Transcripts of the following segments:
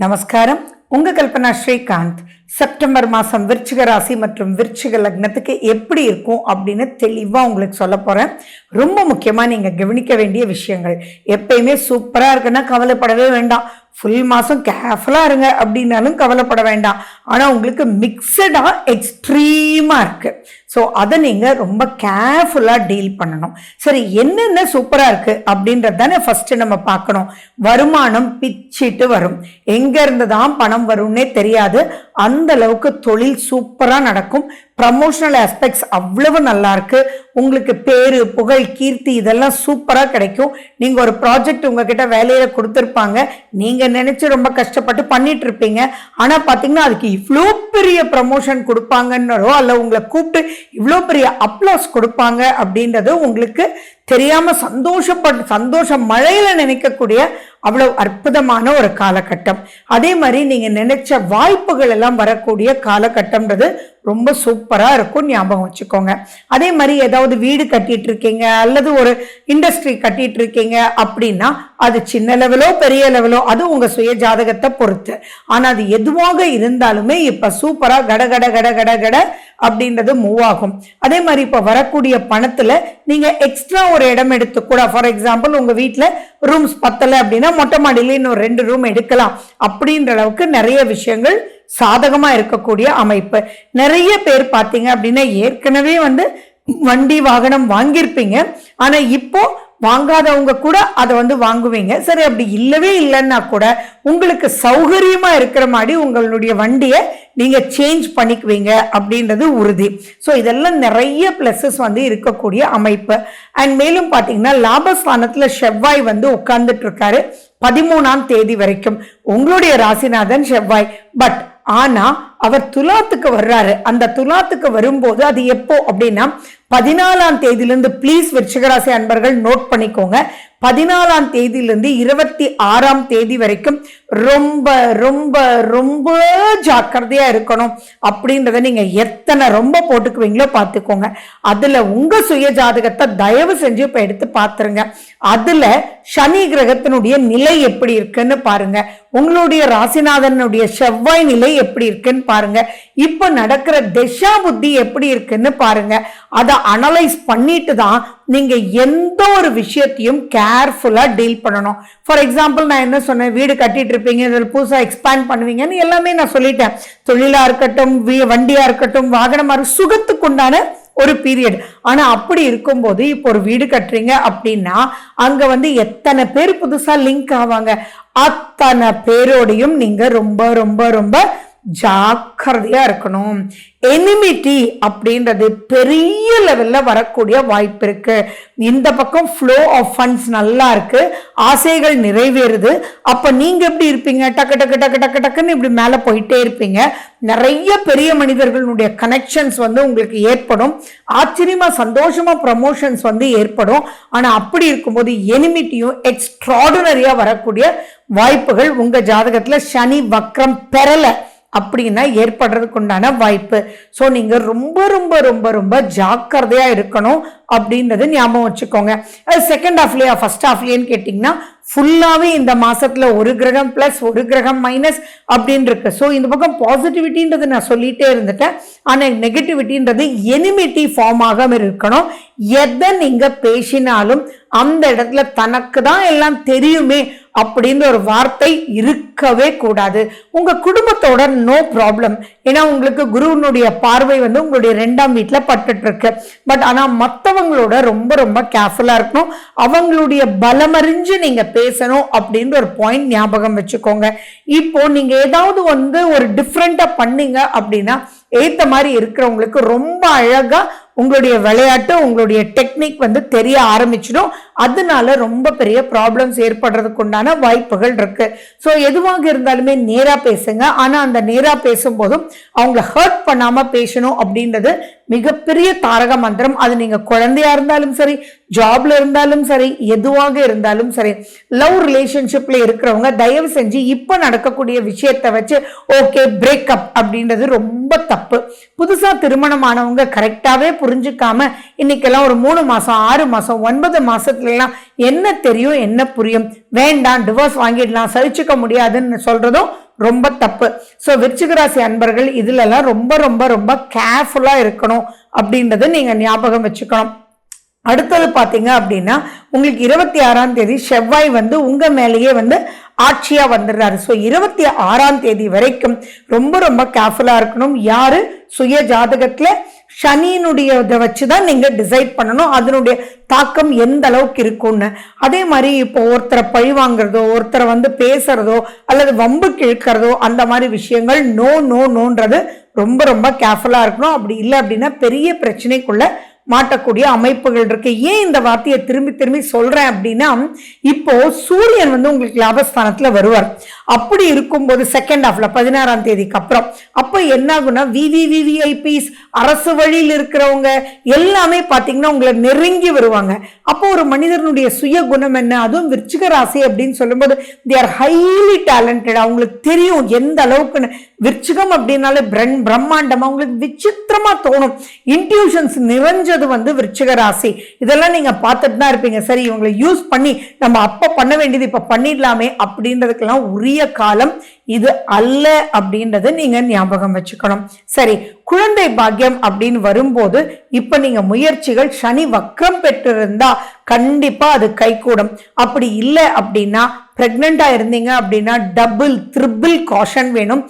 நமஸ்காரம். உங்க கல்பனா ஸ்ரீகாந்த். செப்டம்பர் மாதம் விருச்சிக ராசி மற்றும் விருச்சிக லக்னத்துக்கு எப்படி இருக்கும் அப்படின்னு தெளிவாக உங்களுக்கு சொல்ல போகிறேன். ரொம்ப முக்கியமாக நீங்கள் கவனிக்க வேண்டிய விஷயங்கள். எப்பயுமே சூப்பராக இருக்குன்னா கவலைப்படவே வேண்டாம். ஃபுல் மாதம் கேர்ஃபுல்லாக இருங்க அப்படின்னாலும் கவலைப்பட வேண்டாம். ஆனால் உங்களுக்கு மிக்சடாக எக்ஸ்ட்ரீமாக இருக்குது. ஸோ அதை நீங்கள் ரொம்ப கேர்ஃபுல்லாக டீல் பண்ணணும். சரி, என்னென்ன சூப்பராக இருக்குது அப்படின்றது தானே ஃபஸ்ட்டு நம்ம பார்க்கணும். வருமானம் பிச்சிட்டு வரும். எங்கேருந்து தான் பணம் வரும்னே தெரியாது. அந்த அளவுக்கு தொழில் சூப்பராக நடக்கும். ப்ரமோஷனல் ஆஸ்பெக்ட்ஸ் அவ்வளவு நல்லா இருக்கு. உங்களுக்கு பேரு புகழ் கீர்த்தி இதெல்லாம் சூப்பராக கிடைக்கும். நீங்கள் ஒரு ப்ராஜெக்ட் உங்ககிட்ட வேலையில கொடுத்துருப்பாங்க. நீங்கள் நினைச்சு ரொம்ப கஷ்டப்பட்டு பண்ணிட்டு இருப்பீங்க. ஆனால் பார்த்தீங்கன்னா அதுக்கு இவ்வளோ பெரிய ப்ரமோஷன் கொடுப்பாங்கன்னோ அல்ல உங்களை கூப்பிட்டு இவ்வளோ பெரிய அப்ளாஸ் கொடுப்பாங்க அப்படின்றது உங்களுக்கு தெரியாம சந்தோஷ மழையில நினைக்கக்கூடிய அவ்வளவு அற்புதமான ஒரு காலகட்டம். அதே மாதிரி நீங்க நினைச்ச வாய்ப்புகள் எல்லாம் வரக்கூடிய காலகட்டம்ன்றது ரொம்ப சூப்பரா இருக்கும். ஞாபகம் வச்சுக்கோங்க. அதே மாதிரி ஏதாவது வீடு கட்டிட்டு இருக்கீங்க அல்லது ஒரு இண்டஸ்ட்ரி கட்டிட்டு இருக்கீங்க அப்படின்னா அது சின்ன லெவலோ பெரிய லெவலோ அது உங்க சுய ஜாதகத்தை பொறுத்து. ஆனா அது எதுவாக இருந்தாலுமே இப்ப சூப்பரா கட கட கட கட கட அப்படின்றது மூவ் ஆகும். அதே மாதிரி இப்ப வரக்கூடிய பணத்துல நீங்க எக்ஸ்ட்ரா ஒரு இடம் எடுத்து கூட, ஃபார் எக்ஸாம்பிள் உங்க வீட்டுல ரூம்ஸ் பத்தல அப்படின்னா மொட்டை மாடியில இன்னும் 2 ரூம் எடுக்கலாம். அப்படின்ற அளவுக்கு நிறைய விஷயங்கள் சாதகமா இருக்கக்கூடிய அமைப்பு. நிறைய பேர் பார்த்தீங்க அப்படின்னா ஏற்கனவே வண்டி வாகனம் வாங்கியிருப்பீங்க. ஆனா இப்போ வாங்காதவங்க கூட அதை வாங்குவீங்க. சரி, அப்படி இல்லவே இல்லைன்னா கூட உங்களுக்கு சௌகரியமா இருக்கிற மாதிரி உங்களுடைய வண்டியை நீங்க சேஞ்ச் பண்ணிக்குவீங்க அப்படின்றது உறுதி. ஸோ இதெல்லாம் நிறைய பிளஸஸ் இருக்கக்கூடிய அமைப்பு. அண்ட் மேலும் பார்த்தீங்கன்னா லாபஸ்தானத்துல செவ்வாய் உட்கார்ந்துட்டு இருக்காரு 13ஆம் தேதி வரைக்கும். உங்களுடைய ராசிநாதன் செவ்வாய். பட் ஆனா அவர் துலாத்துக்கு வர்றாரு. அந்த துலாத்துக்கு வரும்போது அது எப்போ அப்படின்னா 14ஆம் தேதியிலிருந்து, பிளீஸ் விருச்சிகராசி அன்பர்கள் நோட் பண்ணிக்கோங்க, 14ஆம் தேதியிலிருந்து 26ஆம் தேதி வரைக்கும் ரொம்ப ரொம்ப ரொம்ப ஜாக்கிரதையா இருக்கணும். அப்படின்றத நீங்க எத்தனை ரொம்ப போட்டுக்குவீங்களோ பார்த்துக்கோங்க. அதுல உங்க சுய ஜாதகத்தை தயவு செஞ்சு இப்ப எடுத்து பார்த்துருங்க. அதுல சனி கிரகத்தினுடைய நிலை எப்படி இருக்குன்னு பாருங்க. உங்களுடைய ராசிநாதனுடைய செவ்வாய் நிலை எப்படி இருக்குன்னு பாருங்க. இப்ப நடக்கிற திசா புத்தி எப்படி இருக்குன்னு பாருங்க. அதை அனலைஸ் பண்ணிட்டு தான் நீங்க எந்த ஒரு விஷயத்தையும் கேர்ஃபுல்லா டீல் பண்ணணும். ஃபார் எக்ஸாம்பிள் நான் என்ன சொன்னேன், வீடு கட்டிட்டு இருப்பீங்க, இதில் புதுசா எக்ஸ்பேண்ட் பண்ணுவீங்கன்னு எல்லாமே நான் சொல்லிட்டேன். தொழிலா இருக்கட்டும், வண்டியா இருக்கட்டும், வாகனமா இருக்கும், சுகத்துக்கு உண்டான ஒரு பீரியட். ஆனா அப்படி இருக்கும்போது இப்போ ஒரு வீடு கட்டுறீங்க அப்படின்னா அங்க எத்தனை பேர் புதுசா லிங்க் ஆவாங்க, அத்தனை பேரோடையும் நீங்க ரொம்ப ரொம்ப ரொம்ப ஜாக்கிரதையா இருக்கணும். எனிமிட்டி அப்படின்றது பெரிய லெவல்ல வரக்கூடிய வாய்ப்பு இருக்கு. இந்த பக்கம் ஃப்ளோ ஆஃப் ஃபண்ட்ஸ் நல்லா இருக்கு, ஆசைகள் நிறைவேறுது. அப்ப நீங்க எப்படி இருப்பீங்க, டக்கு டக்கு டக்கு டக்கு டக்குன்னு இப்படி மேல போயிட்டே இருப்பீங்க. நிறைய பெரிய மனிதர்களுடைய கனெக்ஷன்ஸ் உங்களுக்கு ஏற்படும். ஆச்சரியமா சந்தோஷமா ப்ரமோஷன்ஸ் ஏற்படும். ஆனா அப்படி இருக்கும்போது எனிமிட்டியும் எக்ஸ்ட்ராடினரியா வரக்கூடிய வாய்ப்புகள் உங்க ஜாதகத்துல சனி வக்ரம் பெறல அப்படின்னா ஏற்படுறதுக்கு உண்டான வாய்ப்பு. ஸோ நீங்க ரொம்ப ரொம்ப ரொம்ப ரொம்ப ஜாக்கிரதையா இருக்கணும் அப்படின்றது ஞாபகம் வச்சுக்கோங்க. அது செகண்ட் ஹாஃப்லயா ஃபர்ஸ்ட் ஹாஃப்லன்னு கேட்டீங்கன்னா ஃபுல்லாவே இந்த மாசத்துல ஒரு கிரகம் பிளஸ் ஒரு கிரகம் மைனஸ் அப்படின்னு இருக்கு. ஸோ இந்த பக்கம் பாசிட்டிவிட்டின்றது நான் சொல்லிட்டே இருந்துட்டேன். ஆனா நெகட்டிவிட்டின்றது எனிமிட்டி ஃபார்ம் ஆகாம இருக்கணும். எதை நீங்க பேசினாலும் அந்த இடத்துல தனக்கு தான் எல்லாம் தெரியுமே அப்படின்னு ஒரு வார்த்தை இருக்கவே கூடாது. உங்க குடும்பத்தோட நோ ப்ராப்ளம். ஏன்னா உங்களுக்கு குருவினுடைய பார்வை உங்களுடைய 2ஆம் வீட்டுல பட்டுட்டு இருக்கு. பட் ஆனா மற்றவங்களோட ரொம்ப ரொம்ப கேர்ஃபுல்லா இருக்கணும். அவங்களுடைய பலமறிஞ்சு நீங்க பேசணும் அப்படின்ற ஒரு பாயிண்ட் ஞாபகம் வச்சுக்கோங்க. இப்போ நீங்க ஏதாவது ஒரு டிஃப்ரெண்டா பண்ணீங்க அப்படின்னா ஏத்த மாதிரி இருக்கிறவங்களுக்கு ரொம்ப அழகா உங்களுடைய விளையாட்டு உங்களுடைய டெக்னிக் தெரிய ஆரம்பிச்சிடும். அதனால ரொம்ப பெரிய ப்ராப்ளம்ஸ் ஏற்படுறதுக்கு உண்டான வாய்ப்புகள் இருக்கு. ஸோ எதுவாக இருந்தாலுமே நேரா பேசுங்க. ஆனா அந்த நேரா பேசும்போதும் அவங்கள ஹர்ட் பண்ணாம பேசணும் அப்படின்றது மிகப்பெரிய தாரக மந்திரம். அது நீங்க குழந்தையா இருந்தாலும் சரி, ஜாப்ல இருந்தாலும் சரி, எதுவாக இருந்தாலும் சரி. லவ் ரிலேஷன்ஷிப்ல இருக்கிறவங்க தயவு செஞ்சு இப்ப நடக்கக்கூடிய விஷயத்தை வச்சு ஓகே பிரேக்கப் அப்படின்றது ரொம்ப தப்பு. புதுசா திருமணமானவங்க கரெக்டாவே புரிஞ்சுக்காம இன்னைக்கெல்லாம் ஒரு 3 மாசம் 6 மாசம் 9 மாசத்துல ஜாதகத்துலாம் என்ன தெரியும், என்ன புரியும், வேண்டாம் டிவோர்ஸ் வாங்கிடலாம், சகிச்சுக்க முடியாதுன்னு சொல்றதும் ரொம்ப தப்பு. ஸோ விருச்சிக ராசி அன்பர்கள் இதுலலாம் ரொம்ப ரொம்ப ரொம்ப கேர்ஃபுல்லா இருக்கணும் அப்படின்றத நீங்க ஞாபகம் வச்சுக்கணும். அடுத்தது பாத்தீங்க அப்படின்னா உங்களுக்கு 26ஆம் தேதி செவ்வாய் உங்க மேலேயே ஆட்சியா வந்துடுறாரு. ஸோ 26ஆம் தேதி வரைக்கும் ரொம்ப ரொம்ப கேர்ஃபுல்லா இருக்கணும். யாரு சுய ஜாதகத்துல சனியினுடைய இதை வச்சுதான் நீங்க டிசைட் பண்ணணும் அதனுடைய தாக்கம் எந்த அளவுக்கு இருக்கும்னு. அதே மாதிரி இப்போ ஒருத்தரை பழி வாங்குறதோ, ஒருத்தரை பேசுறதோ அல்லது வம்பு கிழக்கிறதோ அந்த மாதிரி விஷயங்கள் நோன்றது ரொம்ப ரொம்ப கேர்ஃபுல்லா இருக்கணும். அப்படி இல்லை அப்படின்னா பெரிய பிரச்சனைக்குள்ள மாட்டக்கூடிய அமைப்புகள் இருக்கு. ஏன் இந்த வார்த்தையை திரும்பி திரும்பி சொல்றேன் அப்படின்னா, இப்போ சூரியன் உங்களுக்கு லாபஸ்தானத்துல வருவார். அப்படி இருக்கும்போது செகண்ட் ஹாஃப்ல 16ஆம் தேதிக்கு அப்புறம் அப்ப என்ன ஆகும்னா விவிவிஐபிஸ் அரசு வழியில் இருக்கிறவங்க எல்லாமே பாத்தீங்கன்னா உங்களை நெருங்கி வருவாங்க. அப்போ ஒரு மனிதனுடைய சுய குணம் என்ன, அதுவும் விருச்சிக ராசி அப்படின்னு சொல்லும்போது தே ஆர் ஹைலி டேலண்டட். அவங்களுக்கு தெரியும் எந்த அளவுக்கு. விருச்சிகம் அப்படின்னாலே பிரம்மாண்டமா உங்களுக்கு விசித்திரமா தோணும். இன்ட்யூஷன்ஸ் நிறைஞ்சது விருச்சிக ராசி. இதெல்லாம் நீங்க பார்த்துட்டு தான் இருப்பீங்க. சரி இவங்களை யூஸ் பண்ணி நம்ம அப்ப பண்ண வேண்டியது இப்ப பண்ணிடலாமே அப்படின்றதுக்கெல்லாம் உரிய காலம் இது அல்ல அப்படின்றத நீங்க ஞாபகம் வச்சுக்கணும். சரி, குழந்தை பாக்கியம் அப்படின்னு வரும்போது இப்ப நீங்க முயற்சிகள் சனி வக்ரம் பெற்றிருந்தா கண்டிப்பா அது கைகூடும். அப்படி இல்லை அப்படின்னா பிரெக்னண்டா இருந்தீங்க அப்படின்னா டபுள் ட்ரிபிள் காஷன் வேணும்.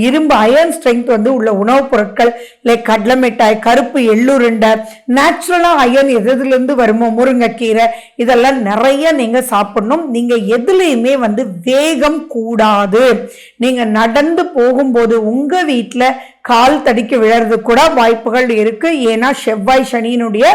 இரும்பு அயர்ன் ஸ்ட்ரென்த் உள்ள உணவுப் பொருட்கள் லைக் கடலை மிட்டாய், கருப்பு எள்ளுருண்டை, நேச்சுரலா அயர்ன் எதுல இருந்து வருமோ முருங்கைக்கீரை இதெல்லாம் நிறைய நீங்க சாப்பிடணும். நீங்க எதுலையுமே வேகம் கூடாது. நீங்க நடந்து போகும்போது உங்க வீட்டுல கால் தடிக்க விழறது கூட வாய்ப்புகள் இருக்கு. ஏன்னா செவ்வாய் சனியினுடைய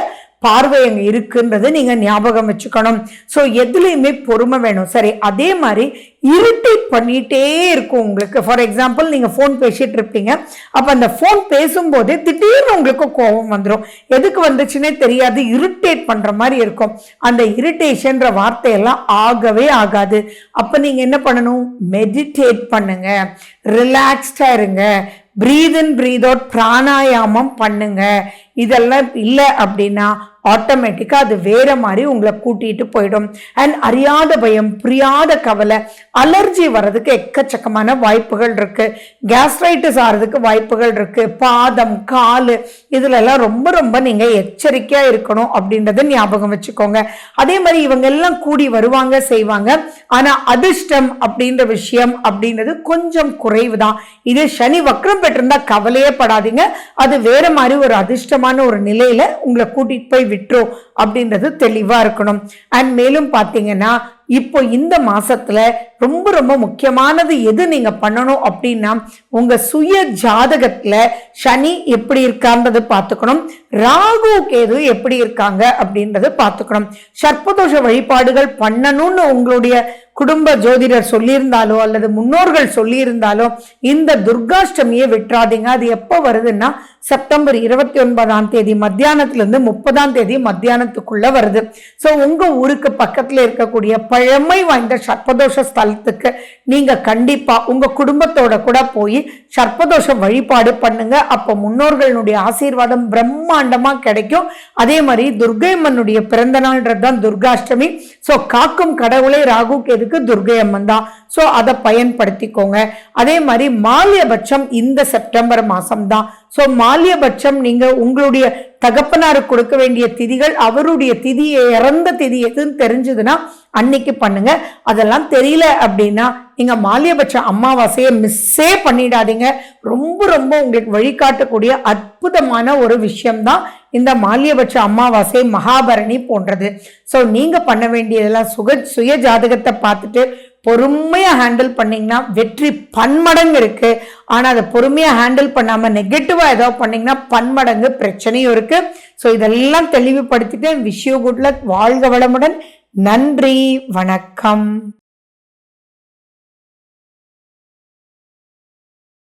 பார்வை அங்க இருக்குன்றது நீங்க ஞாபகம் வச்சுக்கணும். சோ எதுலையுமே பொறுமை வேணும். சரி, அதே மாதிரி இரிட்டேட் பண்ணிட்டே இருக்கும் உங்களுக்கு. ஃபார் எக்ஸாம்பிள் நீங்க போன் பேசிட்டு இருப்பீங்க. அப்ப அந்த போன் பேசும்போதே திடீர்னு உங்களுக்கு கோபம் வந்துடும். எதுக்கு வந்துச்சுன்னே தெரியாது, இரிட்டேட் பண்ற மாதிரி இருக்கும். அந்த இரிட்டேஷன்ற வார்த்தையெல்லாம் ஆகவே ஆகாது. அப்ப நீங்க என்ன பண்ணணும், மெடிடேட் பண்ணுங்க, ரிலாக்ஸ்டா இருங்க, பிரீத் இன் பிரீத் அவுட் பிராணாயாமம் பண்ணுங்க. இதெல்லாம் இல்லை அப்படின்னா ஆட்டோமேட்டிக்கா அது வேற மாதிரி உங்களை கூட்டிட்டு போயிடும். அண்ட் அறியாத பயம், புரியாத கவலை, அலர்ஜி வர்றதுக்கு எக்கச்சக்கமான வாய்ப்புகள் இருக்கு. கேஸ்ட்ரைட்டிஸ் ஆறதுக்கு வாய்ப்புகள் இருக்கு. பாதம், காலு இதுல எல்லாம் ரொம்ப ரொம்ப நீங்க எச்சரிக்கையா இருக்கணும் அப்படின்றத ஞாபகம் வச்சுக்கோங்க. அதே மாதிரி இவங்க எல்லாம் கூடி வருவாங்க செய்வாங்க. ஆனா அதிர்ஷ்டம் அப்படின்ற விஷயம் அப்படின்றது கொஞ்சம் குறைவு தான். இது சனி வக்ரம் பெற்றிருந்தா கவலையே படாதீங்க. அது வேற மாதிரி ஒரு அதிர்ஷ்டமான ஒரு நிலையில உங்களை கூட்டிட்டு போய் விட்டுரும் அப்படின்றது தெளிவா இருக்கணும். அண்ட் மேலும் பாத்தீங்கன்னா இப்போ இந்த மாசத்துல ரொம்ப ரொம்ப முக்கியமானது எது நீங்க பண்ணணும் அப்படின்னா உங்க சுய ஜாதகத்துல சனி எப்படி இருக்கான்றது பார்த்துக்கணும். ராகு கேது எப்படி இருக்காங்க அப்படின்றத பார்த்துக்கணும். சர்ப்பதோஷ வழிபாடுகள் பண்ணணும்னு உங்களுடைய குடும்ப ஜோதிடர் சொல்லியிருந்தாலோ அல்லது முன்னோர்கள் சொல்லியிருந்தாலோ இந்த துர்காஷ்டமியை விட்டுறாதீங்க. அது எப்போ வருதுன்னா செப்டம்பர் 29ஆம் தேதி மத்தியானத்திலிருந்து 30ஆம் தேதி மத்தியானத்துக்குள்ள வருது. சோ உங்க ஊருக்கு பக்கத்துல இருக்கக்கூடிய பழமை வாய்ந்த சர்ப்பதோஷ ஸ்தலத்துக்கு நீங்க கண்டிப்பா உங்க குடும்பத்தோட கூட போய் சர்ப்பதோஷ வழிபாடு பண்ணுங்க. அப்ப முன்னோர்களுடைய ஆசீர்வாதம் பிரம்மாண்டமா கிடைக்கும். அதே மாதிரி துர்கை அம்மனுடைய பிறந்த நாள்ன்றதுதான் துர்காஷ்டமி. சோ காக்கும் கடவுளை ராகு கேதுக்கு துர்கை அம்மன் தான். சோ அதை பயன்படுத்திக்கோங்க. அதே மாதிரி மால்யபட்சம் இந்த செப்டம்பர் மாசம் தான். சோ மால்யபட்சம் நீங்க உங்களுடைய தகப்பனாருக்கு கொடுக்க வேண்டிய திதிகள், அவருடைய திதி இறந்த திதி எதுன்னு தெரிஞ்சதுன்னா அன்னைக்கு பண்ணுங்க. அதெல்லாம் தெரியல அப்படின்னா நீங்க மால்யபட்ச அமாவாசையை மிஸ்ஸே பண்ணிடாதீங்க. ரொம்ப ரொம்ப உங்களுக்கு வழிகாட்டக்கூடிய அற்புதமான ஒரு விஷயம்தான் இந்த மால்யபட்ச அமாவாசை, மகாபரணி போன்றது. சோ நீங்க பண்ண வேண்டியதெல்லாம் சுய ஜாதகத்தை பார்த்துட்டு பொறுமையா ஹேண்டில் பண்ணீங்கன்னா வெற்றி பன்மடங்கு இருக்கு. ஆனா அதை பொறுமையா ஹேண்டில் பண்ணாம நெகட்டிவா ஏதாவது பண்ணீங்கன்னா பன்மடங்கு பிரச்சனையும் இருக்கு. சோ இதெல்லாம் தெளிவுபடுத்திட்டு விஷ் யூ குட் லக். வாழ்க வளமுடன். நன்றி, வணக்கம்.